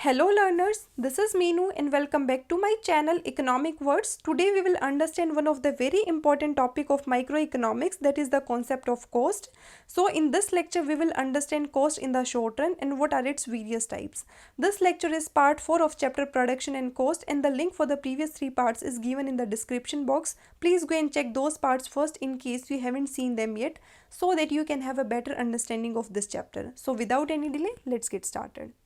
Hello learners, this is Meenu and welcome back to my channel Economic Words. Today we will understand one of the very important topic of microeconomics, that is the concept of cost. So in this lecture we will understand cost in the short run and what are its various types. This lecture is part 4 of chapter production and cost, and the link for the previous 3 parts is given in the description box. Please go and check those parts first in case you haven't seen them yet, so that you can have a better understanding of this chapter. So without any delay, let's get started.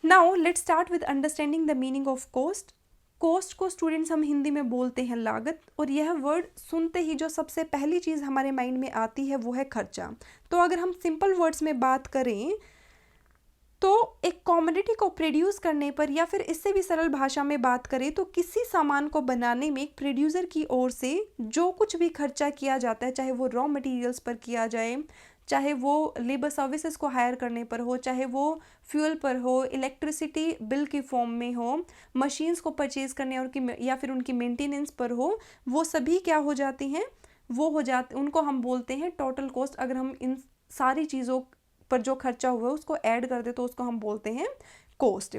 Now let's start with understanding the meaning of cost. Cost को students हम हिंदी में बोलते हैं लागत, और यह word सुनते ही जो सबसे पहली चीज़ हमारे माइंड में आती है वो है खर्चा. तो अगर हम सिंपल वर्ड्स में बात करें तो एक कॉमोडिटी को प्रोड्यूस करने पर, या फिर इससे भी सरल भाषा में बात करें तो किसी सामान को बनाने में एक प्रोड्यूसर की ओर से जो कुछ भी खर्चा किया जाता है, चाहे वो रॉ मटेरियल्स पर किया जाए, चाहे वो लेबर सर्विसेज को हायर करने पर हो, चाहे वो फ्यूल पर हो, इलेक्ट्रिसिटी बिल की फॉर्म में हो, मशीन्स को परचेज करने और या फिर उनकी मेंटेनेंस पर हो, वो सभी क्या हो जाती हैं, वो हो जाते, उनको हम बोलते हैं टोटल कॉस्ट. अगर हम इन सारी चीज़ों पर जो खर्चा हुआ है उसको ऐड कर दे तो उसको हम बोलते हैं कॉस्ट.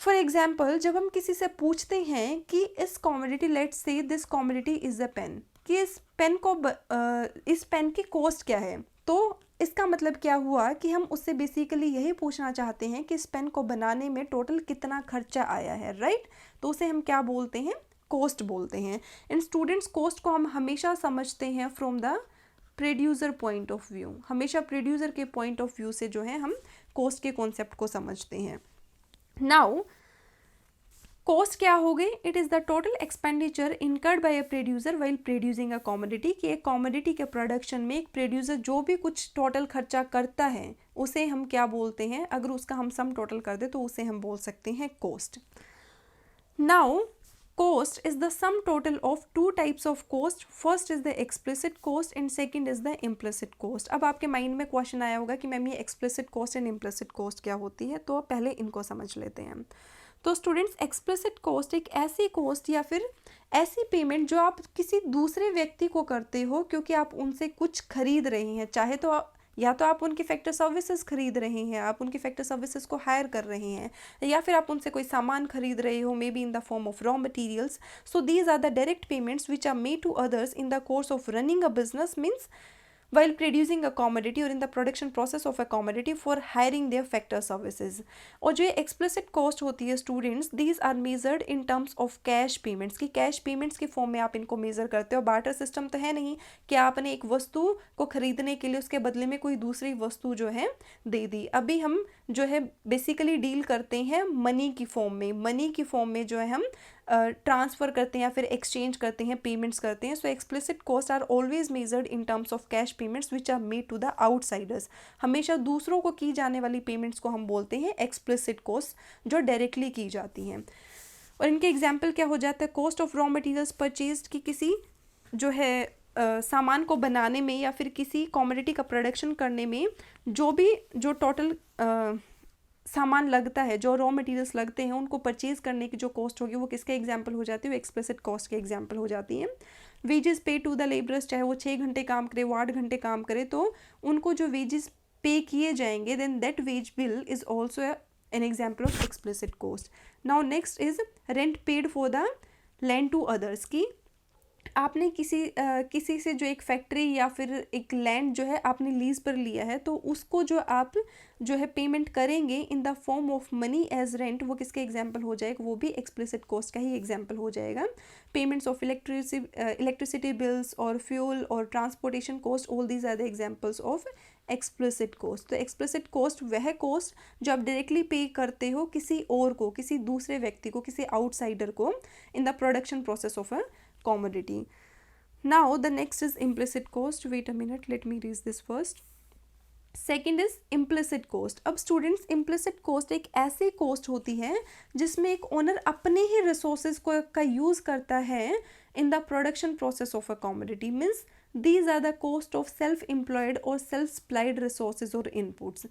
फॉर एग्जाम्पल, जब हम किसी से पूछते हैं कि इस commodity, let's say this commodity is a pen, कि इस पेन की कॉस्ट क्या है, तो इसका मतलब क्या हुआ कि हम उससे बेसिकली यही पूछना चाहते हैं कि इस पेन को बनाने में टोटल कितना खर्चा आया है, राइट. तो उसे हम क्या बोलते हैं, कॉस्ट बोलते हैं. एंड स्टूडेंट्स, कॉस्ट को हम हमेशा समझते हैं from the producer point of view. हमेशा प्रोड्यूसर के पॉइंट ऑफ व्यू से जो है हम कॉस्ट के कॉन्सेप्ट को समझते हैं. नाउ कॉस्ट क्या हो गई, it is the total expenditure incurred bye a producer while producing a commodity. कि एक कॉमोडिटी के प्रोडक्शन में एक प्रोड्यूसर जो भी कुछ टोटल खर्चा करता है उसे हम क्या बोलते हैं, अगर उसका हम सम टोटल कर दे तो उसे हम बोल सकते हैं cost. Now cost is the sum total of two types of cost. First is the explicit cost and second is the implicit cost. अब आपके माइंड में क्वेश्चन आया होगा कि मैम ये explicit cost and implicit cost क्या होती है, तो पहले इनको समझ लेते हैं. तो स्टूडेंट्स, एक्सप्लिसिट कॉस्ट एक ऐसी कॉस्ट या फिर ऐसी पेमेंट जो आप किसी दूसरे व्यक्ति को करते हो क्योंकि आप उनसे कुछ खरीद रहे हैं, चाहे तो या तो आप उनकी फैक्टर सर्विसेज खरीद रहे हैं, आप उनकी फैक्टर सर्विसेज को हायर कर रहे हैं, या फिर आप उनसे कोई सामान खरीद रहे हो, may be in the form of raw materials. So these are the direct payments which are made to others in the course of running a business, means while producing a commodity or in the production process of a commodity for hiring their factor services. और जो explicit cost होती है students, these are measured in terms of cash payments. कि cash payments के form में आप इनको major करते हो. बार्टर सिस्टम तो है नहीं कि आपने एक वस्तु को खरीदने के लिए उसके बदले में कोई दूसरी वस्तु जो है दे दी. अभी हम जो है बेसिकली डील करते हैं मनी की फॉर्म में. मनी की फॉर्म में जो है हम ट्रांसफ़र करते हैं या फिर एक्सचेंज करते हैं, पेमेंट्स करते हैं. So explicit cost are always measured in terms of cash payments which are made to the outsiders. हमेशा दूसरों को की जाने वाली पेमेंट्स को हम बोलते हैं एक्सप्लिसिट कॉस्ट, जो डायरेक्टली की जाती हैं. और इनके एग्जाम्पल क्या हो जाता है, cost of raw materials purchase, की किसी जो है सामान को बनाने में या फिर किसी कॉमोडिटी का प्रोडक्शन करने में जो टोटल सामान लगता है, जो रॉ मटेरियल्स लगते हैं, उनको परचेज करने की जो कॉस्ट होगी वो किसके एग्जाम्पल हो जाती है, वो एक्सप्लिसिट कॉस्ट के एग्जाम्पल हो जाती हैं. वेजेस पे टू द लेबरर्स, चाहे वो 6 घंटे काम करे, वो 8 घंटे काम करे, तो उनको जो वेजेस पे किए जाएंगे, then that wage bill is also an example of explicit cost. Now next is rent paid for the land to others. की आपने किसी से जो एक फैक्ट्री या फिर एक लैंड जो है आपने लीज पर लिया है, तो उसको जो आप जो है पेमेंट करेंगे in the form of money as rent, वो किसके एग्जाम्पल हो जाएगा, वो भी एक्सप्लिसिट कॉस्ट का ही एग्जाम्पल हो जाएगा. पेमेंट्स ऑफ इलेक्ट्रिसिटी बिल्स और फ्यूल और transportation cost, all these are the examples of explicit cost. तो एक्सप्लिसिट कॉस्ट वह कॉस्ट जो आप डायरेक्टली पे करते हो किसी और को, किसी दूसरे व्यक्ति को, किसी आउटसाइडर को इन the production process of a commodity. Now the next is implicit cost. Wait a minute, let me read this first. Second is implicit cost. अब स्टूडेंट्स, इम्प्लिसिट कॉस्ट एक ऐसी कॉस्ट होती है जिसमें एक ओनर अपने ही रिसोर्सेज का यूज करता है in the production process of a commodity. Means these are the cost of self employed और सेल्फ सप्लाइड रिसोर्सेज और इनपुट्स.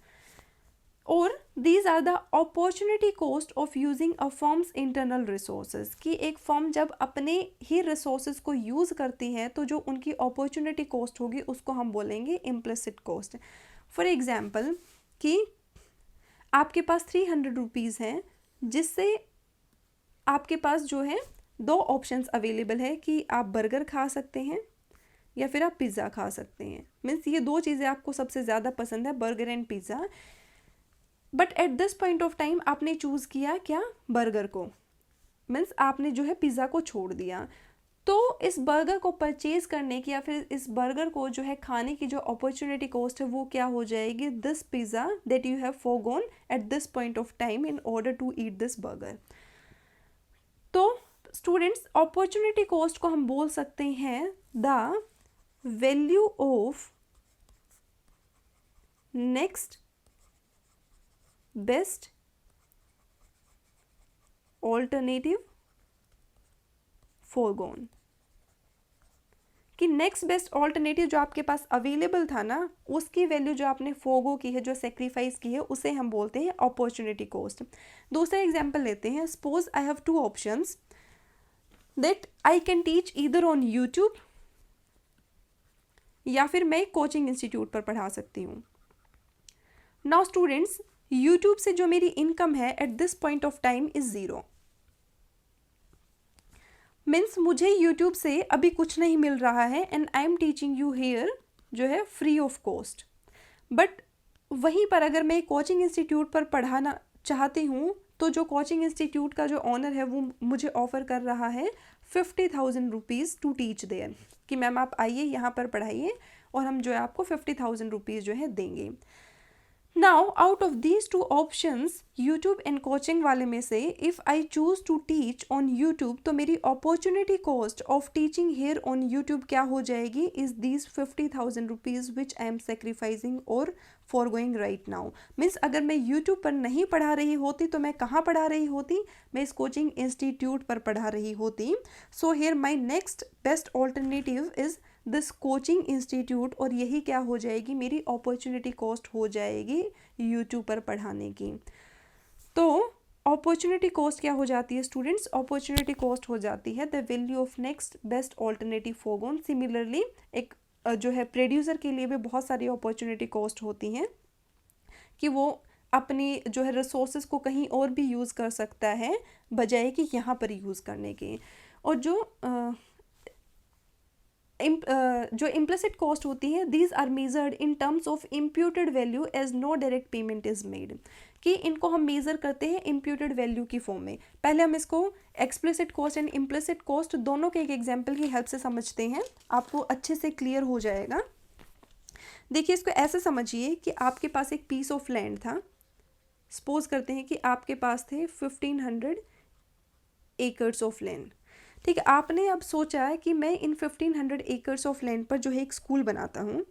और these are the opportunity cost of using a firm's internal resources. कि एक firm जब अपने ही resources को use करती है तो जो उनकी अपॉर्चुनिटी कॉस्ट होगी उसको हम बोलेंगे इम्प्लिसिट कॉस्ट. फॉर एग्जाम्पल, कि आपके पास 300 रुपीज़ हैं, जिससे आपके पास जो है दो ऑप्शंस अवेलेबल है कि आप बर्गर खा सकते हैं या फिर आप पिज़्ज़ा खा सकते हैं। मीन्स ये दो चीज़ें आपको सबसे ज़्यादा पसंद है, burger and pizza. But at this point of time आपने चूज़ किया क्या, बर्गर को। मीन्स आपने जो है पिज़्ज़ा को छोड़ दिया। तो इस बर्गर को परचेज करने की या फिर इस बर्गर को जो है खाने की जो अपॉर्चुनिटी कॉस्ट है वो क्या हो जाएगी, this pizza that you have forgone at this point of time in order to eat this burger. तो स्टूडेंट्स, अपॉर्चुनिटी कॉस्ट को हम बोल सकते हैं the value of next best alternative forgone, कि नेक्स्ट बेस्ट ऑल्टरनेटिव जो आपके पास अवेलेबल था ना, उसकी वैल्यू जो आपने फोगो की है, जो सेक्रीफाइस की है, उसे हम बोलते हैं अपॉर्चुनिटी कॉस्ट। दूसरा एग्जांपल लेते हैं। Suppose I have two options that I can teach either on YouTube या फिर मैं कोचिंग इंस्टीट्यूट पर पढ़ा सकती हूँ। नाउ स्टूडेंट्स, यूट्यूब से जो मेरी इनकम है at this point of time is 0। Means मुझे यूट्यूब से अभी कुछ नहीं मिल रहा है and I am teaching you here जो है फ्री ऑफ कॉस्ट। बट वहीं पर अगर मैं कोचिंग इंस्टीट्यूट पर पढ़ाना चाहती हूँ तो जो कोचिंग इंस्टीट्यूट का जो ऑनर है वो मुझे ऑफ़र कर रहा है 50,000 रुपीज़ टू टीच देयर, कि मैम आप आइए यहाँ पर पढ़ाइए और हम जो है आपको 50,000 रुपीज़ जो है देंगे। Now out of these two options, YouTube and coaching वाले में से if I choose to teach on YouTube, तो मेरी opportunity cost of teaching here on YouTube क्या हो जाएगी, is these 50,000 rupees which I am sacrificing और for going right now. Means अगर मैं यूट्यूब पर नहीं पढ़ा रही होती तो मैं कहाँ पढ़ा रही होती, मैं इस कोचिंग इंस्टीट्यूट पर पढ़ा रही होती। So here my next best alternative is this coaching institute, और यही क्या हो जाएगी, मेरी अपॉर्चुनिटी कॉस्ट हो जाएगी यूट्यूब पर पढ़ाने की। तो अपॉर्चुनिटी कॉस्ट क्या हो जाती है स्टूडेंट्स, अपॉर्चुनिटी कॉस्ट हो जाती है the value of next best alternative forgone. Similarly एक जो है प्रोड्यूसर के लिए भी बहुत सारी अपॉर्चुनिटी कॉस्ट होती हैं कि वो अपनी जो है रिसोर्सेज को कहीं और भी यूज़ कर सकता है बजाय कि यहाँ पर यूज़ करने के। और जो इम्प्लिसिट कॉस्ट होती है, these are measured in terms of imputed value as no direct payment is made, कि इनको हम मेज़र करते हैं इम्प्यूटेड वैल्यू की फॉर्म में। पहले हम इसको explicit cost and implicit cost दोनों के एक एग्जाम्पल की हेल्प से समझते हैं, आपको अच्छे से क्लियर हो जाएगा। देखिए, इसको ऐसे समझिए कि आपके पास एक पीस ऑफ लैंड था। सपोज करते हैं कि आपके पास थे 1500 एकर्स ऑफ लैंड। ठीक है, आपने अब सोचा है कि मैं इन 1500 एकर्स ऑफ लैंड पर जो है एक स्कूल बनाता हूँ।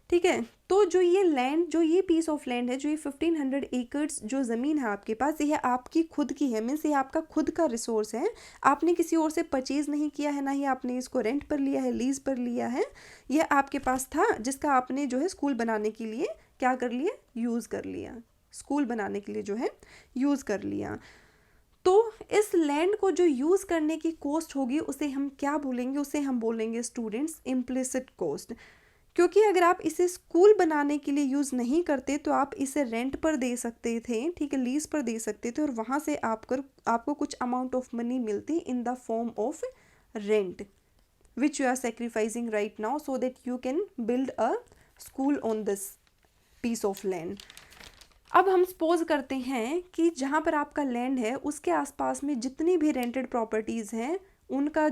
ठीक है, तो जो ये लैंड, जो ये पीस ऑफ लैंड है, जो ये 1500 एकर्स जो ज़मीन है आपके पास, ये आपकी खुद की है। मीन्स ये आपका खुद का रिसोर्स है, आपने किसी और से परचेज़ नहीं किया है, ना ही आपने इसको रेंट पर लिया है, लीज़ पर लिया है। यह आपके पास था जिसका आपने जो है स्कूल बनाने के लिए क्या कर लिया, यूज़ कर लिया, स्कूल बनाने के लिए जो है यूज़ कर लिया। तो इस लैंड को जो यूज़ करने की कॉस्ट होगी उसे हम क्या बोलेंगे, उसे हम बोलेंगे स्टूडेंट्स इम्प्लिसिट कॉस्ट। क्योंकि अगर आप इसे स्कूल बनाने के लिए यूज़ नहीं करते तो आप इसे रेंट पर दे सकते थे, ठीक है, लीज पर दे सकते थे, और वहाँ से आपको कुछ अमाउंट ऑफ मनी मिलती in the form of rent which you are sacrificing right now so that you can build a school on this piece of land. अब हम सपोज करते हैं कि जहाँ पर आपका लैंड है उसके आसपास में जितनी भी रेंटेड प्रॉपर्टीज़ हैं उनका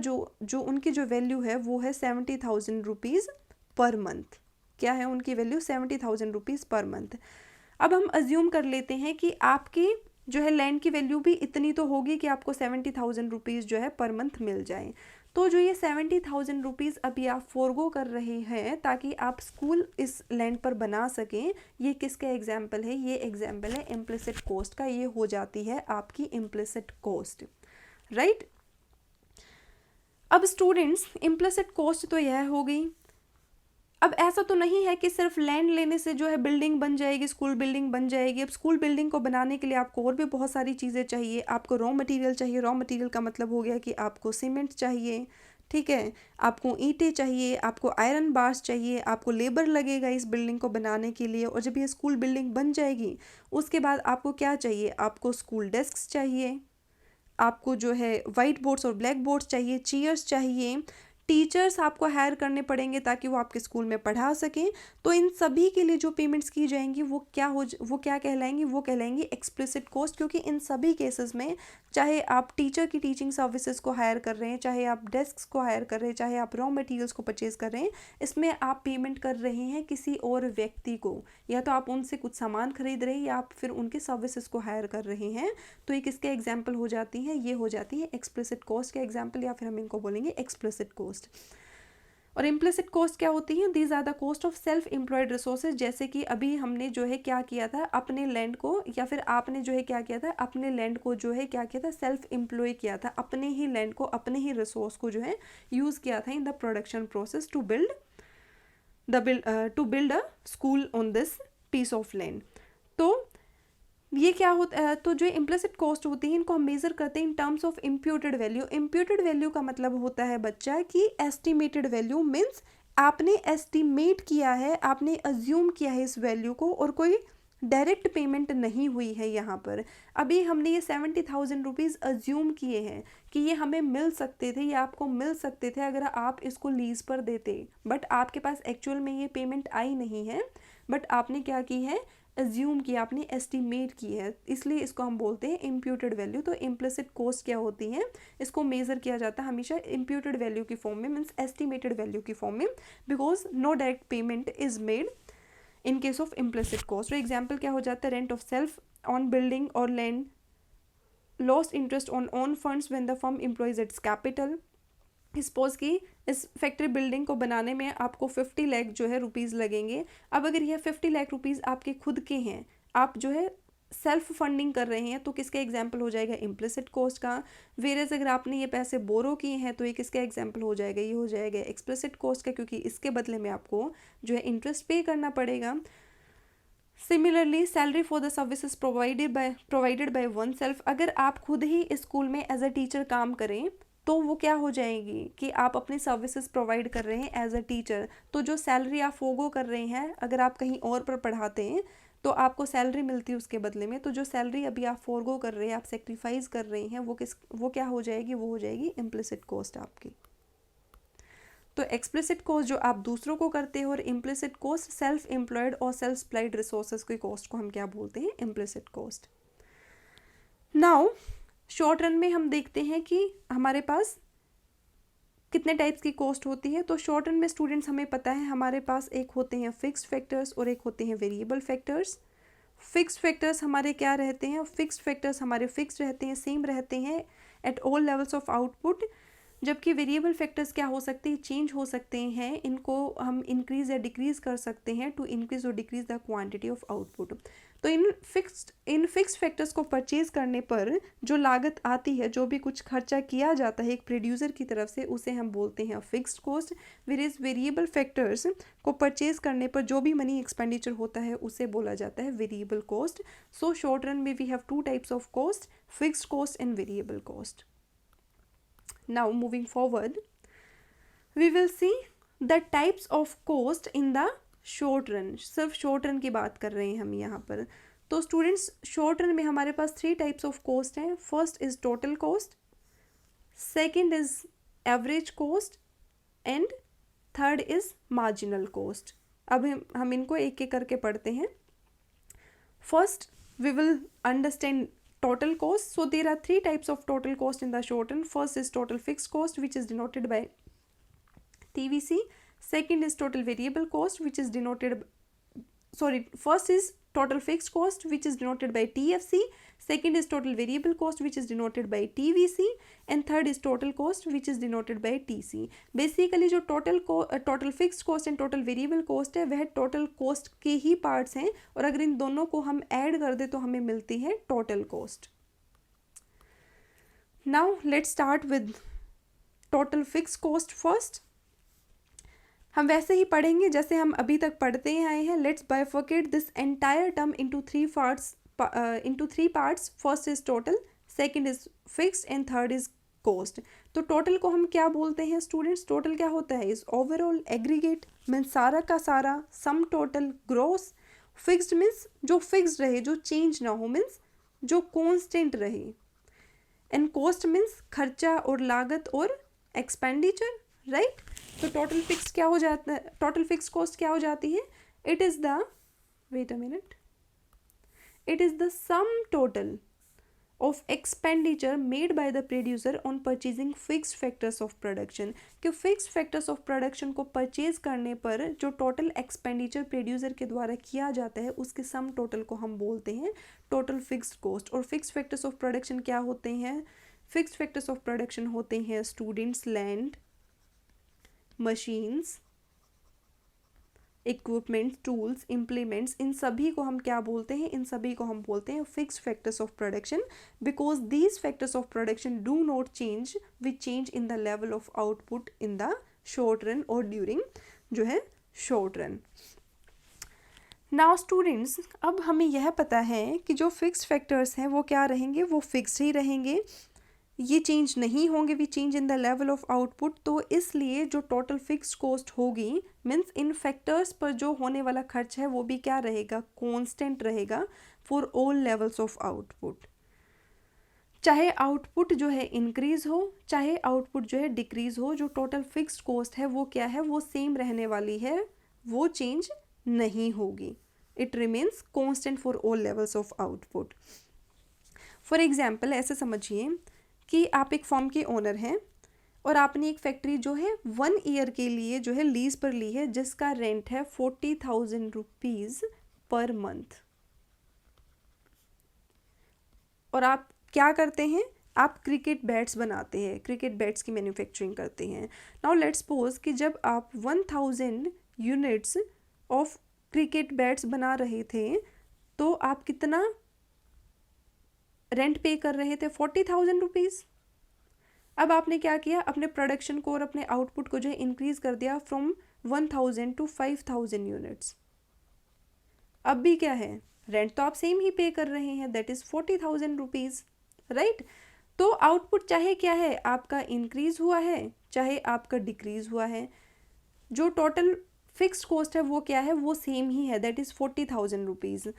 उनकी जो वैल्यू है वो है 70,000 रुपीज़ पर मंथ। क्या है उनकी वैल्यू, 70,000 रुपीज़ पर मंथ। अब हम अज्यूम कर लेते हैं कि आपकी जो है लैंड की वैल्यू भी इतनी तो होगी कि आपको 70,000 रुपीज़ जो है पर मंथ मिल जाए। तो जो ये 70,000 रुपीज़ अभी आप फोरगो कर रहे हैं ताकि आप स्कूल इस लैंड पर बना सकें, ये किसका एग्जाम्पल है, ये एग्जाम्पल है इम्प्लिसिट कॉस्ट का। ये हो जाती है आपकी इम्प्लिसिट कॉस्ट, राइट। अब स्टूडेंट्स, इम्प्लिसिट कॉस्ट तो यह हो गई। अब ऐसा तो नहीं है कि सिर्फ लैंड लेने से जो है बिल्डिंग बन जाएगी, स्कूल बिल्डिंग बन जाएगी। अब स्कूल बिल्डिंग को बनाने के लिए आपको और भी बहुत सारी चीज़ें चाहिए। आपको रॉ मटेरियल चाहिए, रॉ मटेरियल का मतलब हो गया कि आपको सीमेंट चाहिए, ठीक है, आपको ईंटें चाहिए, आपको आयरन बार्स चाहिए, आपको लेबर लगेगा इस बिल्डिंग को बनाने के लिए, और जब ये स्कूल बिल्डिंग बन जाएगी उसके बाद आपको क्या चाहिए, आपको स्कूल डेस्क्स चाहिए, आपको जो है वाइट बोर्ड्स और ब्लैक बोर्ड्स चाहिए, चेयर्स चाहिए, टीचर्स आपको हायर करने पड़ेंगे ताकि वो आपके स्कूल में पढ़ा सकें। तो इन सभी के लिए जो पेमेंट्स की जाएंगी वो क्या कहलाएंगी, वो कहलाएंगी एक्सप्लिसिट कॉस्ट, क्योंकि इन सभी केसेस में चाहे आप टीचर की टीचिंग सर्विसेज को हायर कर रहे हैं, चाहे आप डेस्क को हायर कर रहे हैं, चाहे आप रॉ मटेरियल्स को परचेज कर रहे हैं, इसमें आप पेमेंट कर रहे हैं किसी और व्यक्ति को, या तो आप उनसे कुछ सामान खरीद रहे हैं या आप फिर उनके सर्विसेज को हायर कर रहे हैं। तो ये किसके एग्जाम्पल हो जाती हैं, ये हो जाती है एक्सप्लिसिट कॉस्ट के एग्जाम्पल, या फिर हम इनको बोलेंगे एक्सप्लिसिट कॉस्ट। और इम्प्लिसिट कॉस्ट क्या होती है, these are the cost of self employed resources, जैसे कि अभी हमने जो है क्या किया था, अपने लैंड को, या फिर आपने जो है क्या किया था, अपने लैंड को जो है क्या किया था, सेल्फ एम्प्लॉय किया था, अपने ही लैंड को, अपने ही रिसोर्स को जो है यूज़ किया था in the production process to build a school on this piece of land. तो ये क्या होता है, तो जो इम्प्लिसिट कॉस्ट होती है इनको हम मेज़र करते हैं इन terms of imputed value. Imputed value का मतलब होता है बच्चा कि एस्टिमेटेड वैल्यू मीन्स आपने एस्टिमेट किया है, आपने अज्यूम किया है इस वैल्यू को, और कोई डायरेक्ट पेमेंट नहीं हुई है यहाँ पर। अभी हमने ये 70,000 रुपीज़ अज्यूम किए हैं कि ये हमें मिल सकते थे या आपको मिल सकते थे अगर आप इसको लीज पर देते, बट आपके पास एक्चुअल में ये पेमेंट आई नहीं है, बट आपने क्या की है, अज्यूम किया, आपने एस्टिमेट की है, इसलिए इसको हम बोलते हैं इम्प्यूटेड वैल्यू। तो इम्प्लिसिट कॉस्ट क्या होती है, इसको मेज़र किया जाता है हमेशा इम्प्यूटेड वैल्यू की फॉर्म में, मीन्स एस्टिमेटेड वैल्यू की फॉर्म में, because no direct payment is made in case of implicit cost. तो एग्जाम्पल क्या हो जाता है, rent of self owned building और land, lost interest on own funds when the firm employs its capital. Suppose कि इस factory building को बनाने में आपको 50 लाख जो है रुपीज़ लगेंगे। अब अगर यह 50 लाख रुपीज़ आपके खुद के हैं, आप जो है सेल्फ फंडिंग कर रहे हैं, तो किसका एग्जाम्पल हो जाएगा, इम्प्लिसिट कॉस्ट का। वेरेज अगर आपने ये पैसे बोरो किए हैं तो ये किसका एग्जाम्पल हो जाएगा, ये हो जाएगा एक्सप्लिसिट कॉस्ट का, क्योंकि इसके बदले में आपको जो है इंटरेस्ट पे करना पड़ेगा। Similarly salary for the services provided by one self, अगर आप खुद ही स्कूल में एज अ टीचर काम करें तो वो क्या हो जाएगी कि आप अपनी सर्विसेज प्रोवाइड कर रहे हैं एज अ टीचर, तो जो सैलरी आप फोगो कर रहे हैं, अगर आप कहीं और पर पढ़ाते हैं तो आपको सैलरी मिलती है उसके बदले में, तो जो सैलरी अभी आप फोरगो कर रहे हैं, आप सेक्रीफाइस कर रहे हैं, वो क्या हो जाएगी, वो हो जाएगी इम्प्लिसिट कॉस्ट आपकी। तो एक्सप्लिसिट कॉस्ट जो आप दूसरों को करते हो, और इम्प्लिसिट कॉस्ट सेल्फ एम्प्लॉयड और सेल्फ सप्लाइड रिसोर्सेज की कॉस्ट को हम क्या बोलते हैं, implicit cost. Now short run में हम देखते हैं कि हमारे पास कितने टाइप्स की कॉस्ट होती है। तो शॉर्ट रन में स्टूडेंट्स हमें पता है हमारे पास एक होते हैं फिक्स्ड फैक्टर्स और एक होते हैं वेरिएबल फैक्टर्स। फिक्स्ड फैक्टर्स हमारे क्या रहते हैं, फिक्स्ड फैक्टर्स हमारे फिक्स्ड रहते हैं, सेम रहते हैं at all levels of output, जबकि वेरिएबल फैक्टर्स क्या हो सकते हैं, चेंज हो सकते हैं, इनको हम इंक्रीज या डिक्रीज कर सकते हैं टू इंक्रीज और decrease the quantity of output. तो इन फिक्स्ड फैक्टर्स को परचेज करने पर जो लागत आती है, जो भी कुछ खर्चा किया जाता है एक प्रोड्यूसर की तरफ से, उसे हम बोलते हैं fixed cost. Various variable factors को परचेज करने पर जो भी मनी एक्सपेंडिचर होता है उसे बोला जाता है variable cost. So short run में we have two types of cost, fixed cost and variable cost. Now moving forward, we will see the types of cost in the short run। सिर्फ short run की बात कर रहे हैं हम यहाँ पर। तो स्टूडेंट्स short run में हमारे पास 3 टाइप्स ऑफ cost हैं। First is total cost, second is average cost and third is marginal cost। अब हम इनको एक एक करके पढ़ते हैं। First we will understand total cost. So there are 3 types of total cost in the short run. First is total fixed cost, which is denoted by TVC. Second is total variable cost, which is first is total fixed cost, which is denoted by TFC. Second is total variable cost, which is denoted by TVC. And third is total cost, which is denoted by TC. Basically जो total fixed cost and total variable cost है, वह total cost के ही parts हैं, और अगर इन दोनों को हम add कर दे तो हमें मिलती है total cost. Now let's start with total fixed cost first. हम वैसे ही पढ़ेंगे जैसे हम अभी तक पढ़ते ही आए हैं। Let's bifurcate this entire term into 3 parts. First is total, second is fixed and third is cost. तो टोटल को हम क्या बोलते हैं स्टूडेंट्स? टोटल क्या होता है? इज ओवरऑल एग्रीगेट मीन्स सारा का सारा, sum total, gross, fixed means जो फिक्स्ड रहे, जो चेंज ना हो, मीन्स जो कांस्टेंट रहे, एंड कॉस्ट मीन्स खर्चा और लागत और एक्सपेंडिचर, राइट। तो टोटल फिक्स क्या हो जाता है? टोटल फिक्स कॉस्ट क्या हो जाती है? It is the, wait a minute, it is the sum total of expenditure made by the producer on purchasing fixed factors of production। कि fixed factors of production को परचेज करने पर जो total expenditure producer के द्वारा किया जाता है उसके सम टोटल को हम बोलते हैं टोटल फिक्स्ड कॉस्ट। और फिक्स्ड फैक्टर्स ऑफ प्रोडक्शन क्या होते हैं? फिक्स्ड फैक्टर्स ऑफ प्रोडक्शन होते हैं students land, machines, equipment, tools, implements, इन सभी को हम क्या बोलते हैं? इन सभी को हम बोलते हैं fixed factors of production, because these factors of production do not change which change in the level of output in the short run और ड्यूरिंग जो है शॉर्ट रन। नाउ स्टूडेंट्स, अब हमें यह पता है कि जो फिक्स्ड फैक्टर्स हैं वो क्या रहेंगे? वो फिक्स्ड ही रहेंगे, ये चेंज नहीं होंगे, we change in the level of output. तो इसलिए जो टोटल फिक्स्ड कॉस्ट होगी मीन्स इन फैक्टर्स पर जो होने वाला खर्च है वो भी क्या रहेगा? कांस्टेंट रहेगा for all levels of output. चाहे आउटपुट जो है इंक्रीज हो, चाहे आउटपुट जो है डिक्रीज हो, जो टोटल फिक्स्ड कॉस्ट है वो क्या है? वो सेम रहने वाली है, वो चेंज नहीं होगी। It remains constant for all levels of output. For example ऐसे समझिए कि आप एक फर्म के ओनर हैं और आपने एक फैक्ट्री जो है 1 ईयर के लिए जो है लीज पर ली है, जिसका रेंट है 40,000 रुपीज़ पर मंथ। और आप क्या करते हैं? आप क्रिकेट बैट्स बनाते हैं, क्रिकेट बैट्स की मैन्युफैक्चरिंग करते हैं। नाउ लेट्स सपोज कि जब आप 1000 यूनिट्स ऑफ क्रिकेट बैट्स बना रहे थे तो आप कितना रेंट पे कर रहे थे? 40,000 रुपीज़। अब आपने क्या किया? अपने प्रोडक्शन को और अपने आउटपुट को जो है इंक्रीज कर दिया फ्रॉम 1000 टू 5000 यूनिट्स। अब भी क्या है? रेंट तो आप सेम ही पे कर रहे हैं, दैट इज 40,000 रुपीज़, राइट। तो आउटपुट चाहे क्या है आपका इंक्रीज हुआ है चाहे आपका डिक्रीज हुआ है, जो टोटल फिक्स्ड कॉस्ट है वो क्या है? वो सेम ही है, दैट इज 40,000 रुपीज़।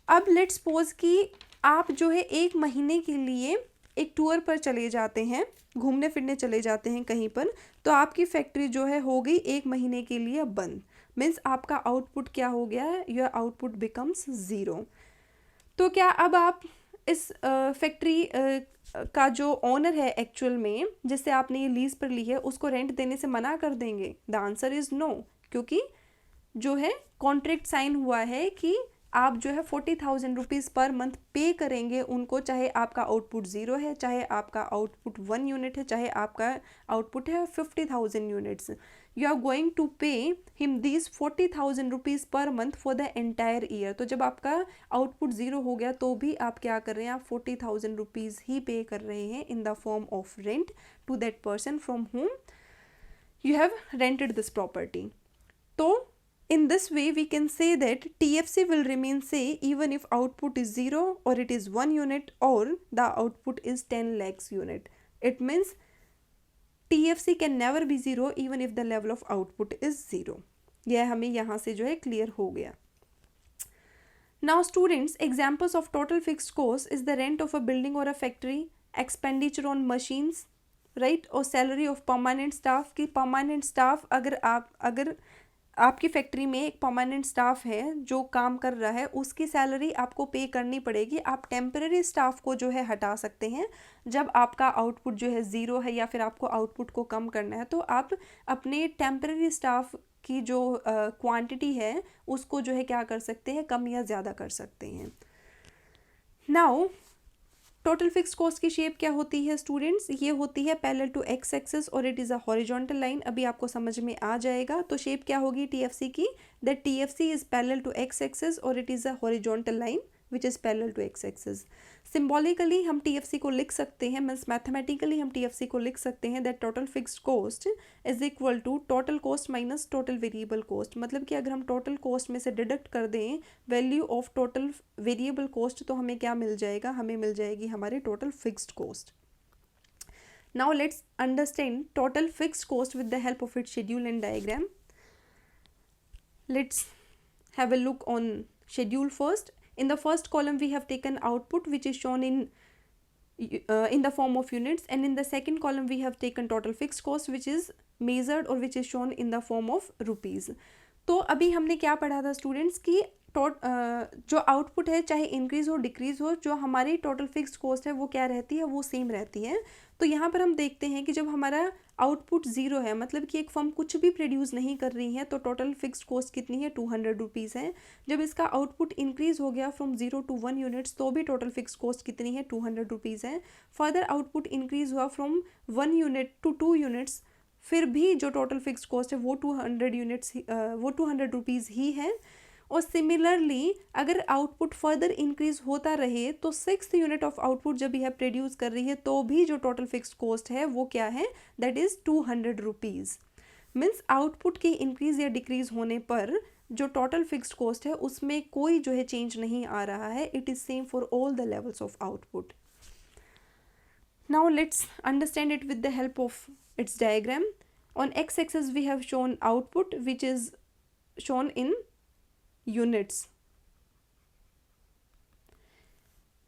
अब लेट्स सपोज कि आप जो है 1 महीने के लिए एक टूर पर चले जाते हैं, घूमने फिरने चले जाते हैं कहीं पर, तो आपकी फैक्ट्री जो है हो गई 1 महीने के लिए बंद। मीन्स आपका आउटपुट क्या हो गया है? Your output becomes 0। तो क्या अब आप इस फैक्ट्री का जो ओनर है एक्चुअल में, जिससे आपने ये लीज पर ली है, उसको रेंट देने से मना कर देंगे? द आंसर इज़ नो, क्योंकि जो है कॉन्ट्रैक्ट साइन हुआ है कि आप जो है 40,000 रुपीज़ पर मंथ पे करेंगे उनको, चाहे आपका आउटपुट 0 है, चाहे आपका आउटपुट 1 यूनिट है, चाहे आपका आउटपुट है 50,000 units. You are going to pay him these 40,000 rupees per month for the entire year. तो जब आपका आउटपुट 0 हो गया तो भी आप क्या कर रहे हैं? आप 40,000 रुपीज़ ही पे कर रहे हैं in the form of rent to that person from whom you have rented this property. So in this way we can say that TFC will remain same even if output is 0 or it is 1 unit or the output is 10 lakhs unit. It means TFC can never be 0 even if the level of output is 0. यह हमें यहाँ से जो है clear हो गया। Now students, examples of total fixed cost is the rent of a building or a factory, expenditure on machines, right, और salary of permanent staff. की परमानेंट स्टाफ अगर आपकी फैक्ट्री में एक परमानेंट स्टाफ है जो काम कर रहा है, उसकी सैलरी आपको पे करनी पड़ेगी। आप टेम्परेरी स्टाफ को जो है हटा सकते हैं जब आपका आउटपुट जो है 0 है या फिर आपको आउटपुट को कम करना है, तो आप अपने टेम्परेरी स्टाफ की जो क्वांटिटी है उसको जो है क्या कर सकते हैं? कम या ज़्यादा कर सकते हैं। नाउ टोटल फिक्स्ड कॉस्ट की शेप क्या होती है स्टूडेंट्स? ये होती है पैरेलल टू एक्स एक्सिस और it is a horizontal line. अभी आपको समझ में आ जाएगा। तो शेप क्या होगी टीएफसी की? That TFC is parallel to x axis और it is a horizontal line which is parallel to x axis. Symbolically हम टीएफसी को लिख सकते हैं, मीन्स मैथमेटिकली हम टीएफसी को लिख सकते हैं that total fixed cost is equal to total cost minus total variable cost. मतलब कि अगर हम टोटल कॉस्ट में से डिडक्ट कर दें value of total variable cost तो हमें क्या मिल जाएगा? हमें मिल जाएगी हमारी total fixed cost. Now let's understand total fixed cost with the help of its schedule and diagram. Let's have a look on schedule first. In the first column we have taken output, which is shown in the form of units, and in the second column we have taken total fixed cost, which is measured or which is shown in the form of rupees. तो अभी हमने क्या पढ़ा था students कि जो output है चाहे इंक्रीज हो डिक्रीज हो, जो हमारी टोटल फिक्स्ड कॉस्ट है वो क्या रहती है, वो सेम रहती है. तो यहाँ पर हम देखते हैं कि जब हमारा आउटपुट ज़ीरो है, मतलब कि एक फर्म कुछ भी प्रोड्यूस नहीं कर रही है, तो टोटल फिक्स्ड कॉस्ट कितनी है, 200 रुपीज़ है. जब इसका आउटपुट इंक्रीज हो गया फ्रॉम 0 to 1 यूनिट्स, तो भी टोटल फिक्स्ड कॉस्ट कितनी है, 200 रुपीज़ है. फर्दर आउटपुट इंक्रीज हुआ फ्रॉम 1 यूनिट to 2 यूनिट्स, फिर भी जो टोटल फिक्स्ड कॉस्ट है वो 200 रुपीज़ ही है. और सिमिलरली अगर आउटपुट फर्दर इंक्रीज होता रहे तो 6th यूनिट ऑफ आउटपुट जब यह प्रोड्यूस कर रही है तो भी जो टोटल फिक्स्ड कॉस्ट है वो क्या है, that is 200 rupees. Means output के इंक्रीज या डिक्रीज होने पर जो टोटल फिक्स्ड कॉस्ट है उसमें कोई जो है चेंज नहीं आ रहा है. It is same for all the levels of output. Now let's understand it with the help of its diagram. On x-axis we have shown output, which is shown in units,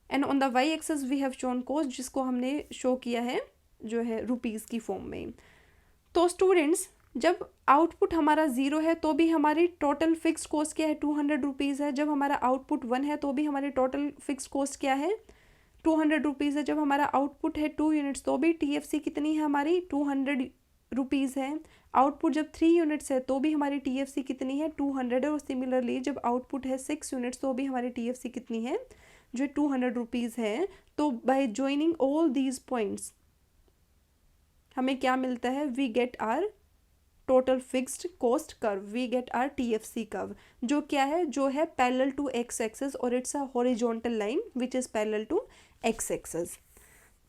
and on the y-axis we have shown cost, जिसको हमने show किया है जो है rupees की form में. तो students जब आउटपुट हमारा ज़ीरो है तो भी हमारी टोटल फिक्स्ड कॉस्ट क्या है, 200 रुपीज़ है. जब हमारा आउटपुट 1 है तो भी हमारी टोटल फिक्स्ड कॉस्ट क्या है, 200 रुपीज़ है. जब हमारा आउटपुट है 2 यूनिट्स तो भी TFC कितनी है हमारी, 200 रुपीज़ है. आउटपुट जब 3 यूनिट्स है तो भी हमारी TFC कितनी है, 200 है. और सिमिलरली जब आउटपुट है 6 यूनिट्स तो भी हमारी TFC कितनी है, जो 200 रुपीज़ है. तो by joining all these points हमें क्या मिलता है, we get our total fixed cost curve, we get our TFC curve, जो क्या है, जो है पैरेलल टू एक्स एक्सिस और it's a horizontal line which is parallel to x axis.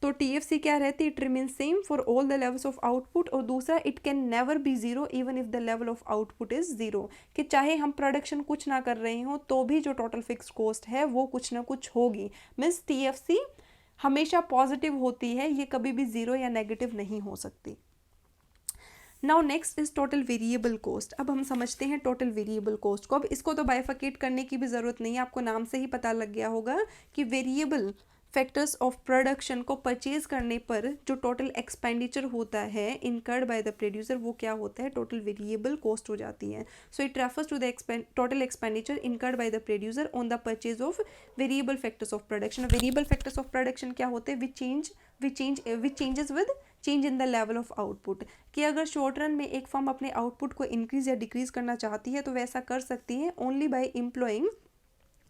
तो TFC क्या रहती है, it remain same for all the levels of output. और दूसरा, it can never be zero even if the level of output is zero, कि चाहे हम production कुछ ना कर रहे हों तो भी जो टोटल फिक्स कॉस्ट है वो कुछ ना कुछ होगी. मीन्स TFC हमेशा पॉजिटिव होती है, ये कभी भी ज़ीरो या नेगेटिव नहीं हो सकती. Now next is total variable cost. अब हम समझते हैं टोटल वेरिएबल कॉस्ट को. अब इसको तो बाइफिकेट करने की भी ज़रूरत नहीं है, आपको नाम से ही पता लग गया होगा कि वेरिएबल फैक्टर्स ऑफ प्रोडक्शन को परचेज करने पर जो टोटल एक्सपेंडिचर होता है इनकर्ड बाय द प्रोड्यूसर, वो क्या होता है, टोटल वेरिएबल कॉस्ट हो जाती है. So it refers to the total expenditure incurred by the producer on the purchase of variable factors of production. Variable factors of production क्या होते हैं, which changes with change in the level of output. कि अगर short run में एक firm अपने output को increase या डिक्रीज करना चाहती है तो वैसा कर सकती है ओनली बाय एम्प्लॉइंग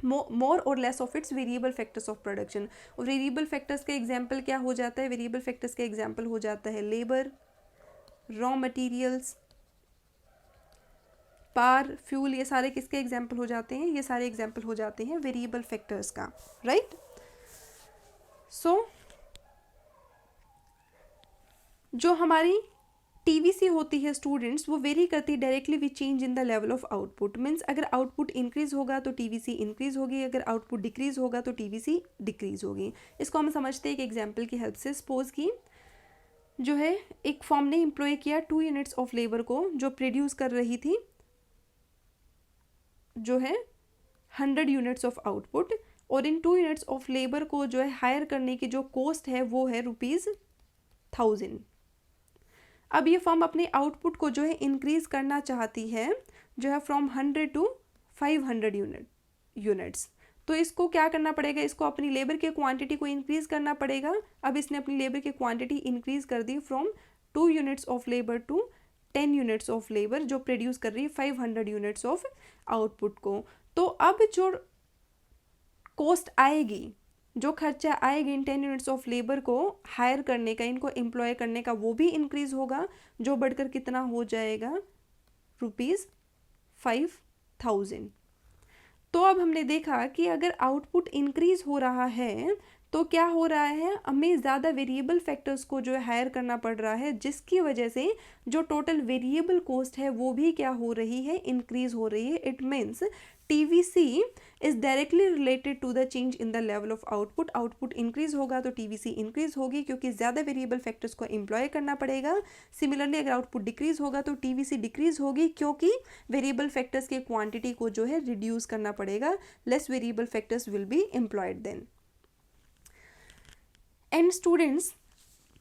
मोर और less of its variable factors of production. और वेरिएबल फैक्टर्स का एग्जांपल क्या हो जाता है, वेरिएबल फैक्टर्स का एग्जांपल हो जाता है labour, raw materials, power, fuel. ये सारे किसके एग्जांपल हो जाते हैं, ये सारे एग्जांपल हो जाते हैं वेरिएबल फैक्टर्स का, राइट. सो जो हमारी TVC होती है स्टूडेंट्स, वो वेरी करती है directly with change in the level of output. Means अगर आउटपुट इंक्रीज होगा तो TVC इंक्रीज होगी, अगर आउटपुट डिक्रीज होगा तो TVC डिक्रीज होगी. इसको हम समझते हैं एक एग्जांपल की हेल्प से. सपोज की जो है एक फर्म ने एम्प्लॉय किया 2 यूनिट्स ऑफ लेबर को, जो प्रोड्यूस कर रही थी जो है 100 यूनिट्स ऑफ आउटपुट. और इन 2 यूनिट्स ऑफ लेबर को जो है हायर करने की जो कॉस्ट है वो है ₹1000. अब ये फर्म अपने आउटपुट को जो है इंक्रीज करना चाहती है जो है फ्रॉम 100 to 500 यूनिट्स. तो इसको क्या करना पड़ेगा, इसको अपनी लेबर के क्वांटिटी को इंक्रीज करना पड़ेगा. अब इसने अपनी लेबर की क्वांटिटी इंक्रीज कर दी from 2 units of labour to 10 units of labour, जो प्रोड्यूस कर रही है 500 यूनिट्स ऑफ आउटपुट को. तो अब जो कॉस्ट आएगी, जो खर्चा आएगा इन 10 यूनिट्स ऑफ लेबर को हायर करने का, इनको एम्प्लॉय करने का, वो भी इंक्रीज होगा, जो बढ़कर कितना हो जाएगा, ₹5000. तो अब हमने देखा कि अगर आउटपुट इंक्रीज हो रहा है तो क्या हो रहा है, हमें ज़्यादा वेरिएबल फैक्टर्स को जो है हायर करना पड़ रहा है, जिसकी वजह से जो टोटल वेरिएबल कॉस्ट है वो भी क्या हो रही है, इंक्रीज हो रही है. It means TVC is directly related to the change in the level of output. Output increase होगा तो TVC इंक्रीज होगी क्योंकि ज़्यादा वेरिएबल फैक्टर्स को एम्प्लॉय करना पड़ेगा. सिमिलरली अगर आउटपुट डिक्रीज होगा तो TVC डिक्रीज होगी क्योंकि वेरिएबल फैक्टर्स के क्वांटिटी को जो है रिड्यूस करना पड़ेगा. Less variable factors will be employed then. And students,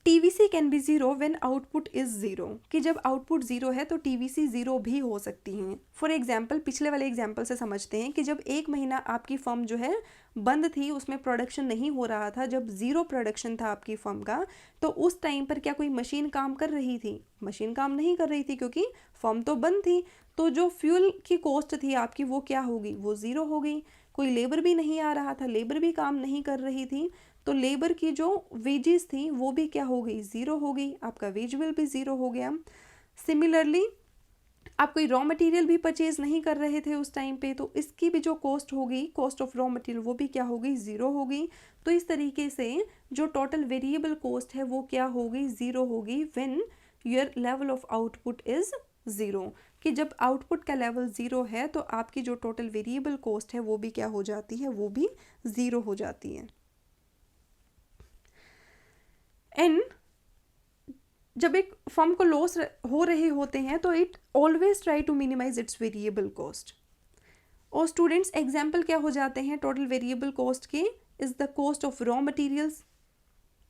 TVC can be zero when output is zero, कि जब आउटपुट ज़ीरो है तो TVC ज़ीरो भी हो सकती हैं. फॉर एग्जांपल पिछले वाले एग्जांपल से समझते हैं कि जब एक महीना आपकी फर्म जो है बंद थी, उसमें प्रोडक्शन नहीं हो रहा था, जब ज़ीरो प्रोडक्शन था आपकी फर्म का, तो उस टाइम पर क्या कोई मशीन काम कर रही थी? मशीन काम नहीं कर रही थी क्योंकि फर्म तो बंद थी. तो जो फ्यूल की कॉस्ट थी आपकी वो क्या होगी? वो ज़ीरो हो गई. कोई लेबर भी नहीं आ रहा था, लेबर भी काम नहीं कर रही थी, तो लेबर की जो वेजेस थी वो भी क्या हो गई? ज़ीरो हो गई. आपका वेज बिल भी ज़ीरो हो गया. सिमिलरली आप कोई रॉ मटेरियल भी परचेज नहीं कर रहे थे उस टाइम पे, तो इसकी भी जो कॉस्ट होगी, कॉस्ट ऑफ रॉ मटेरियल, वो भी क्या होगी? ज़ीरो होगी. तो इस तरीके से जो टोटल वेरिएबल कॉस्ट है वो क्या होगी? ज़ीरो होगी when your level of output is zero, कि जब आउटपुट का लेवल ज़ीरो है तो आपकी जो टोटल वेरिएबल कॉस्ट है वो भी क्या हो जाती है? वो भी ज़ीरो हो जाती है. एंड जब एक फर्म को लॉस हो रहे होते हैं तो it always try to minimize its variable cost. और स्टूडेंट्स एग्जाम्पल क्या हो जाते हैं टोटल वेरिएबल कॉस्ट के? Is the cost of raw materials,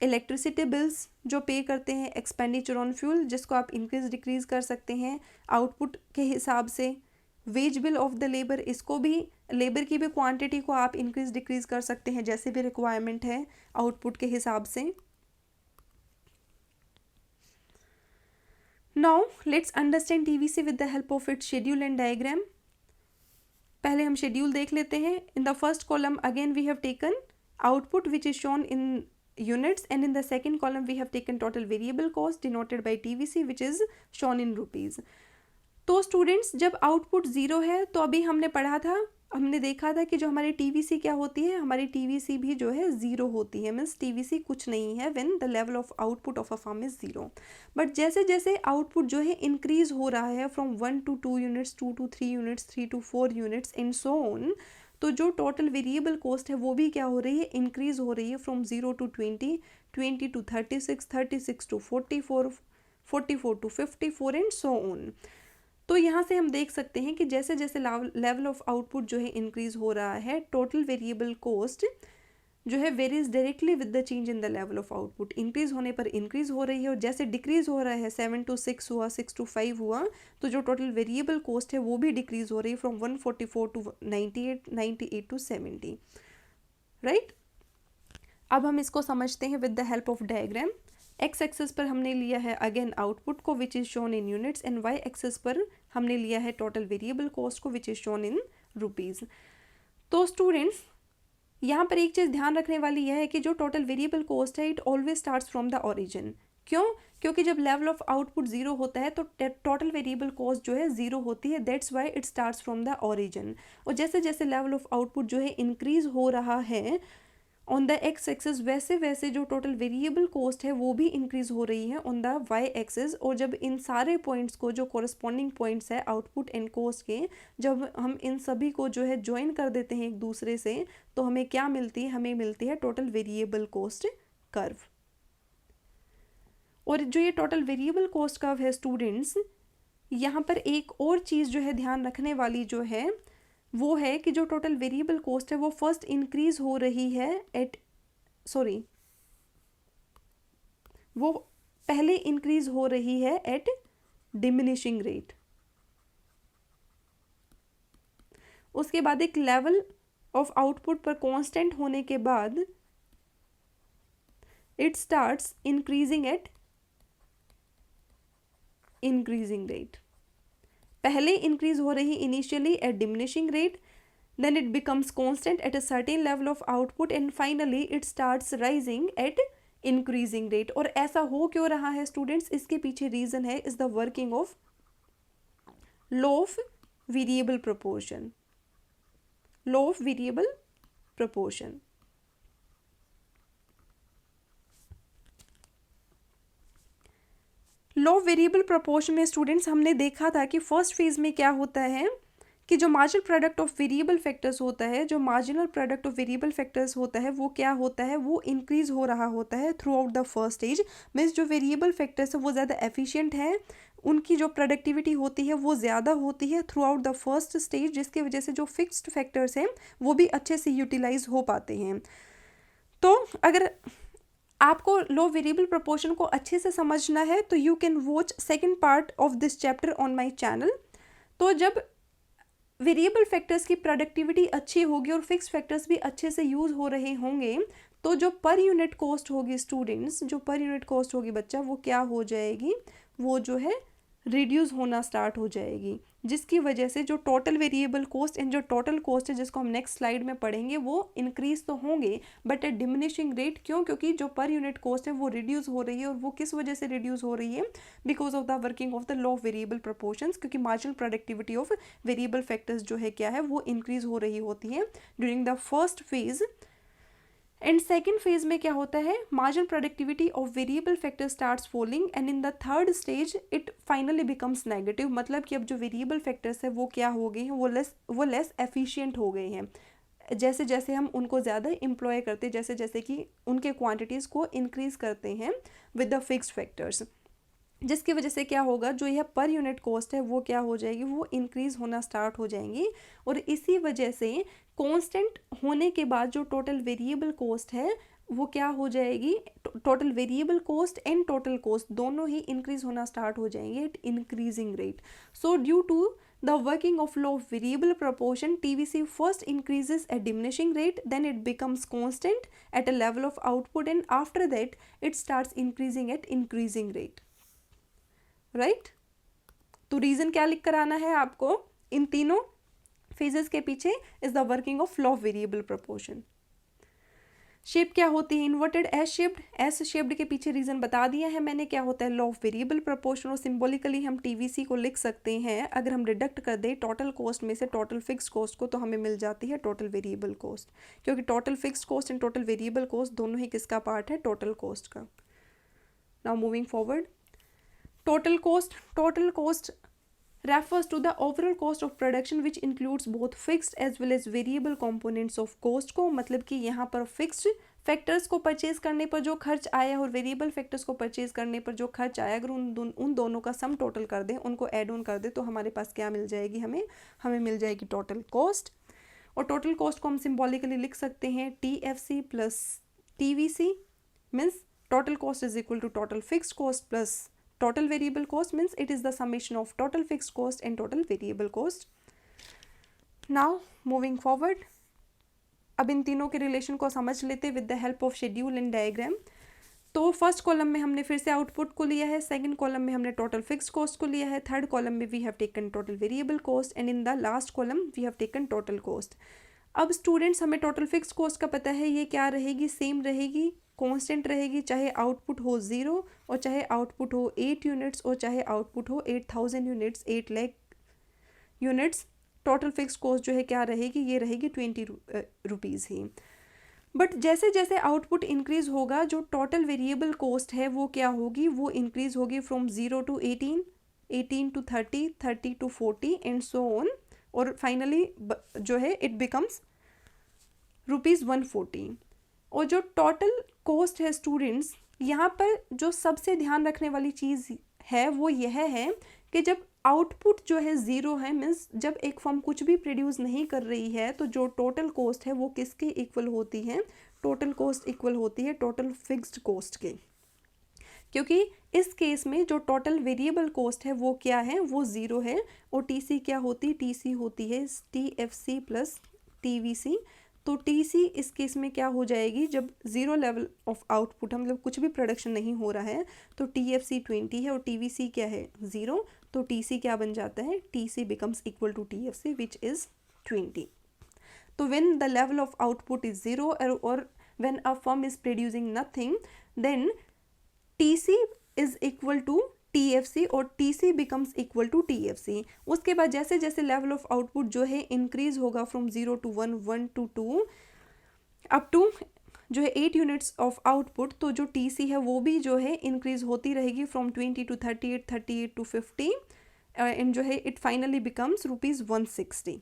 electricity bills जो पे करते हैं, एक्सपेंडिचर ऑन फ्यूल जिसको आप इंक्रीज डिक्रीज कर सकते हैं आउटपुट के हिसाब से, wage bill of the labour, इसको भी लेबर की भी क्वांटिटी को आप इंक्रीज डिक्रीज कर सकते हैं जैसे भी रिक्वायरमेंट है आउटपुट के हिसाब से. Now let's understand TVC with the help of its schedule and diagram. पहले हम शेड्यूल देख लेते हैं. In the first column again we have taken output which is shown in units, and in the second column we have taken total variable cost denoted by TVC which is shown in rupees. तो students जब output zero है तो अभी हमने पढ़ा था, हमने देखा था कि जो हमारी TVC क्या होती है? हमारी TVC भी जो है ज़ीरो होती है. मीन्स TVC कुछ नहीं है when the level of output of a firm is zero. But जैसे जैसे आउटपुट जो है इंक्रीज हो रहा है from 1 to 2 units, 2 to 3 units, 3 to 4 units and so on, तो जो टोटल वेरिएबल कॉस्ट है वो भी क्या हो रही है? इंक्रीज हो रही है from 0 to 20, 20 to 36, 36 to 44, 44 to 54 and so on. तो यहाँ से हम देख सकते हैं कि जैसे जैसे लेवल ऑफ आउटपुट जो है इंक्रीज हो रहा है, टोटल वेरिएबल कॉस्ट जो है varies directly with the change in the level of output. Increase होने पर इंक्रीज हो रही है और जैसे डिक्रीज हो रहा है 7 to 6 हुआ, 6 to 5 हुआ, तो जो टोटल वेरिएबल कॉस्ट है वो भी डिक्रीज हो रही है फ्रॉम 144 to 98, 98 to 70. राइट. अब हम इसको समझते हैं with the help of diagram. X axis पर हमने लिया है अगेन आउटपुट को which is shown in units, and y axis पर हमने लिया है टोटल वेरिएबल कॉस्ट को which is shown in rupees. तो स्टूडेंट्स यहाँ पर एक चीज़ ध्यान रखने वाली यह है कि जो टोटल वेरिएबल कॉस्ट है it always starts from the origin. क्यों? क्योंकि जब लेवल ऑफ आउटपुट ज़ीरो होता है तो टोटल वेरिएबल कॉस्ट जो है ज़ीरो होती है. That's why it starts from the origin. और जैसे जैसे लेवल ऑफ आउटपुट जो है इंक्रीज हो रहा है ऑन द एक्स एक्सिस, वैसे वैसे जो टोटल वेरिएबल कॉस्ट है वो भी इंक्रीज हो रही है ऑन द वाई एक्सिस. और जब इन सारे पॉइंट्स को, जो कॉरस्पॉन्डिंग पॉइंट्स है आउटपुट एंड कॉस्ट के, जब हम इन सभी को जो है ज्वाइन कर देते हैं एक दूसरे से, तो हमें क्या मिलती है? हमें मिलती है टोटल वेरिएबल कॉस्ट कर्व. और जो ये टोटल वेरिएबल कॉस्ट कर्व है स्टूडेंट्स, यहाँ पर एक और चीज़ जो है ध्यान रखने वाली जो है वो है कि जो टोटल वेरिएबल कॉस्ट है वो फर्स्ट इंक्रीज हो रही है वो पहले इंक्रीज हो रही है एट डिमिनिशिंग रेट. उसके बाद एक लेवल ऑफ आउटपुट पर कांस्टेंट होने के बाद it starts increasing at increasing rate. पहले इंक्रीज हो रही initially at diminishing rate, then it becomes constant at a certain level of output, and finally it starts rising at increasing rate. और ऐसा हो क्यों रहा है स्टूडेंट्स? इसके पीछे रीजन है is the working of law of variable proportion. Law of variable proportion. Law of variable proportion में स्टूडेंट्स हमने देखा था कि फर्स्ट फेज में क्या होता है कि जो marginal product of variable factors होता है, जो marginal product of variable factors होता है वो क्या होता है, वो इंक्रीज हो रहा होता है through out the first stage. Means जो वेरिएबल फैक्टर्स है वो ज़्यादा एफिशिएंट है, उनकी जो प्रोडक्टिविटी होती है वो ज़्यादा होती है through out the first stage, जिसकी वजह से जो फिक्स्ड फैक्टर्स हैं वो भी अच्छे से यूटिलाइज हो पाते हैं। तो अगर आपको लो वेरिएबल प्रोपोर्शन को अच्छे से समझना है तो you can watch second part of this chapter on my channel. तो जब वेरिएबल फैक्टर्स की प्रोडक्टिविटी अच्छी होगी और फिक्स फैक्टर्स भी अच्छे से यूज़ हो रहे होंगे तो जो पर यूनिट कॉस्ट होगी स्टूडेंट्स, जो पर यूनिट कॉस्ट होगी बच्चा, वो क्या हो जाएगी, वो जो है रिड्यूस होना स्टार्ट हो जाएगी, जिसकी वजह से जो टोटल वेरिएबल कॉस्ट एंड जो टोटल कॉस्ट है जिसको हम नेक्स्ट स्लाइड में पढ़ेंगे वो इंक्रीज तो होंगे बट एट डिमिनिशिंग रेट। क्यों? क्योंकि जो पर यूनिट कॉस्ट है वो रिड्यूस हो रही है, और वो किस वजह से रिड्यूस हो रही है, because of the working of the law of variable proportions, क्योंकि marginal productivity of variable factors जो है क्या है, वो इंक्रीज हो रही होती है during the first phase. And second phase में क्या होता है, marginal productivity of variable factor starts falling and in the third stage it finally becomes negative. मतलब कि अब जो वेरिएबल फैक्टर्स है वो क्या हो गए हैं, वो लेस एफिशिएंट हो गए हैं, जैसे जैसे हम उनको ज़्यादा एम्प्लॉय करते, जैसे जैसे कि उनके क्वांटिटीज़ को इंक्रीज करते हैं विद द फिक्स्ड फैक्टर्स, जिसकी वजह से क्या होगा, जो यह पर यूनिट कॉस्ट है वो क्या हो जाएगी, वो इंक्रीज होना स्टार्ट हो जाएंगी। और इसी वजह से कांस्टेंट होने के बाद जो टोटल वेरिएबल कॉस्ट है वो क्या हो जाएगी, total variable cost and total cost दोनों ही इंक्रीज होना स्टार्ट हो जाएंगे at increasing rate. So due to the working of law of variable proportion, TVC first increases at diminishing rate, then it becomes constant at a level of output, and after that it starts increasing at increasing rate, right? तो reason क्या लिख कर आना है आपको, इन तीनों phases के पीछे is the working of law of variable proportion. Shape क्या होती है, inverted S shaped, S shaped के पीछे रीजन बता दिया है मैंने, क्या होता है लॉ ऑफ वेरिएबल प्रोपोर्शन। और सिंबॉलिकली हम टीवीसी को लिख सकते हैं, अगर हम डिडक्ट कर दें टोटल कॉस्ट में से टोटल फिक्स कॉस्ट को तो हमें मिल जाती है टोटल वेरिएबल कॉस्ट, क्योंकि total fix cost and total variable cost दोनों ही किसका पार्ट है, टोटल कॉस्ट का। Now moving forward, total cost refers to the overall cost of production which includes both fixed as well as variable components of cost को। मतलब कि यहाँ पर fixed factors को परचेज करने पर जो खर्च आया और वेरिएबल फैक्टर्स को परचेज करने पर जो खर्च आया, अगर उन दोनों का सम टोटल कर दें, उनको ऐड ऑन कर दें, तो हमारे पास क्या मिल जाएगी, हमें मिल जाएगी टोटल कॉस्ट। और टोटल कॉस्ट को हम सिम्बॉलिकली लिख सकते हैं TFC plus TVC, means total cost is equal to total fixed cost plus total variable cost, means it is the summation of total fixed cost and total variable cost. Now moving forward, अब इन तीनों के relation को समझ लेते with the help of schedule and diagram. तो first column में हमने फिर से आउटपुट को लिया है, सेकंड कॉलम में हमने टोटल फिक्स्ड कॉस्ट को लिया है, थर्ड कॉलम में we have taken total variable cost, and in the last column we have taken total cost. अब स्टूडेंट्स हमें टोटल फिक्स्ड कॉस्ट का पता है, ये क्या रहेगी, सेम रहेगी, कांस्टेंट रहेगी, चाहे आउटपुट हो 0 और चाहे आउटपुट हो 8 यूनिट्स और चाहे आउटपुट हो 8000 units, 8 lakh units. Total fixed cost जो है क्या रहेगी, ये रहेगी 20 रुपीज़ ही। बट जैसे जैसे आउटपुट इंक्रीज होगा जो टोटल वेरिएबल कॉस्ट है वो क्या होगी, वो इंक्रीज होगी from 0 to 18, 18 to 30, 30 to 40 and so on, और फाइनली जो है इट बिकम्स ₹140। और जो टोटल कॉस्ट है स्टूडेंट्स, यहाँ पर जो सबसे ध्यान रखने वाली चीज़ है वो यह है कि जब आउटपुट जो है 0 है, मीन्स जब एक फर्म कुछ भी प्रोड्यूस नहीं कर रही है, तो जो टोटल कॉस्ट है वो किसके इक्वल होती है, टोटल कॉस्ट इक्वल होती है टोटल फिक्स्ड कॉस्ट के। क्योंकि इस केस में जो टोटल वेरिएबल कॉस्ट है वो क्या है, वो 0 है, और TC क्या होती है, TC होती है TFC प्लस TVC। तो TC इस केस में क्या हो जाएगी, जब 0 लेवल ऑफ आउटपुट, मतलब कुछ भी प्रोडक्शन नहीं हो रहा है, तो TFC 20 है और TVC क्या है 0, तो TC क्या बन जाता है, TC becomes equal to TFC which is 20। तो when the level of output is 0 और when a firm is producing nothing, then TC is equal to TFC और TC becomes equal to TFC। उसके बाद जैसे जैसे लेवल ऑफ आउटपुट जो है increase होगा from 0 to 1, 1 to 2 up to जो है 8 यूनिट्स ऑफ आउटपुट, तो जो TC है वो भी जो है इंक्रीज होती रहेगी फ्रॉम 20 to 38, 38 to 50, एंड जो है इट फाइनली बिकम्स ₹160।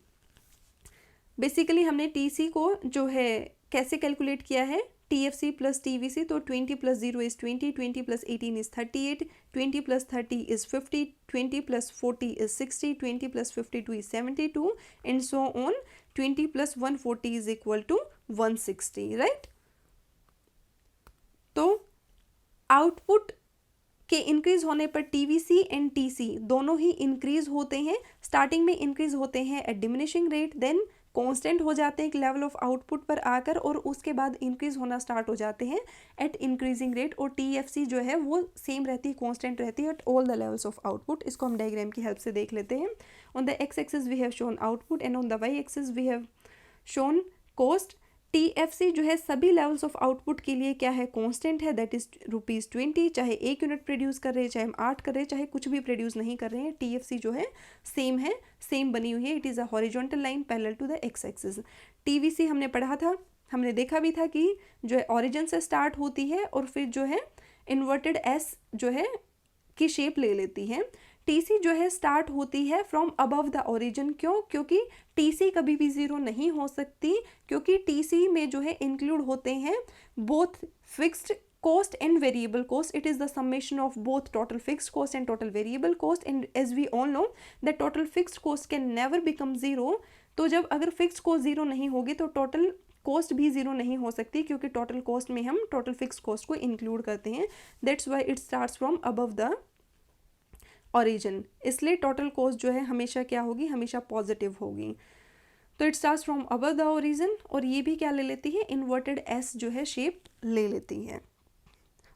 बेसिकली हमने टीसी को जो है कैसे कैलकुलेट किया है, TFC प्लस TVC, तो 20 plus 0 is 20, 20 plus 18 is 38, 20 plus 30 is 50, 20 plus 40 is 60, 20 plus 52 is 72 and so on. 20 plus 140 is equal to 160, right. तो आउटपुट के इंक्रीज होने पर TVC एंड TC दोनों ही इंक्रीज होते हैं। स्टार्टिंग में इंक्रीज होते हैं at diminishing rate, then constant हो जाते हैं एक लेवल ऑफ आउटपुट पर आकर, और उसके बाद इंक्रीज होना स्टार्ट हो जाते हैं एट इंक्रीजिंग रेट। और TFC जो है वो सेम रहती है, कांस्टेंट रहती है at all the levels of output. इसको हम डायग्राम की हेल्प से देख लेते हैं। On the x axis we have shown output and on the y axis we have shown cost. TFC जो है सभी लेवल्स ऑफ आउटपुट के लिए क्या है, कांस्टेंट है, दैट इज ₹20। चाहे 1 यूनिट प्रोड्यूस कर रहे हैं, चाहे हम 8 कर रहे हैं, चाहे कुछ भी प्रोड्यूस नहीं कर रहे हैं, TFC जो है, सेम बनी हुई है। It is a horizontal line parallel to the x axis. TVC हमने पढ़ा था, हमने देखा भी था कि जो है ऑरिजिन से स्टार्ट होती है और फिर जो है इन्वर्टेड S जो है की शेप ले लेती है। TC जो है स्टार्ट होती है फ्रॉम अबव द ओरिजिन। क्यों? क्योंकि TC कभी भी ज़ीरो नहीं हो सकती, क्योंकि TC में जो है इंक्लूड होते हैं both fixed cost and variable cost. It is the summation of both total fixed cost and total variable cost, and as we all know that total fixed cost can never become zero. तो जब अगर fixed cost zero नहीं होगी तो total cost भी zero नहीं हो सकती, क्योंकि टोटल कॉस्ट में हम टोटल फिक्स्ड कॉस्ट को इंक्लूड करते हैं। That's why it starts from above the origin. इसलिए टोटल कॉस्ट जो है हमेशा क्या होगी, हमेशा पॉजिटिव होगी। तो it starts from above the origin, और ये भी क्या ले लेती है, इन्वर्टेड S जो है शेप ले लेती है।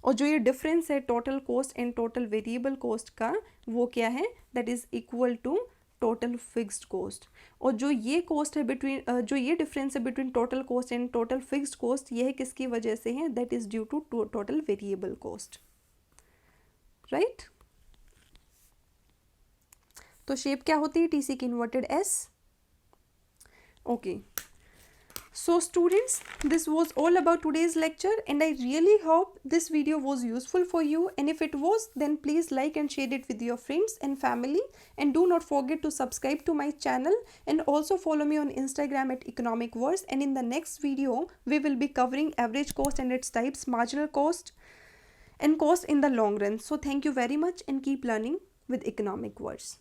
और जो ये डिफरेंस है total cost and total variable cost का, वो क्या है, that is equal to total fixed cost. और जो ये कॉस्ट है बिटवीन, जो ये डिफरेंस है between total cost and total fixed cost, ये है किसकी वजह से है, that is due to total variable cost, right. तो शेप क्या होती है TC की, inverted S। Okay, so students, this was all about today's lecture, and I really hope this video was useful for you, and if it was, then please like and share it with your friends and family, and do not forget to subscribe to my channel, and also follow me on Instagram at Economic Words. And in the next video we will be covering average cost and its types, marginal cost and cost in the long run. So thank you very much, and keep learning with Economic Words.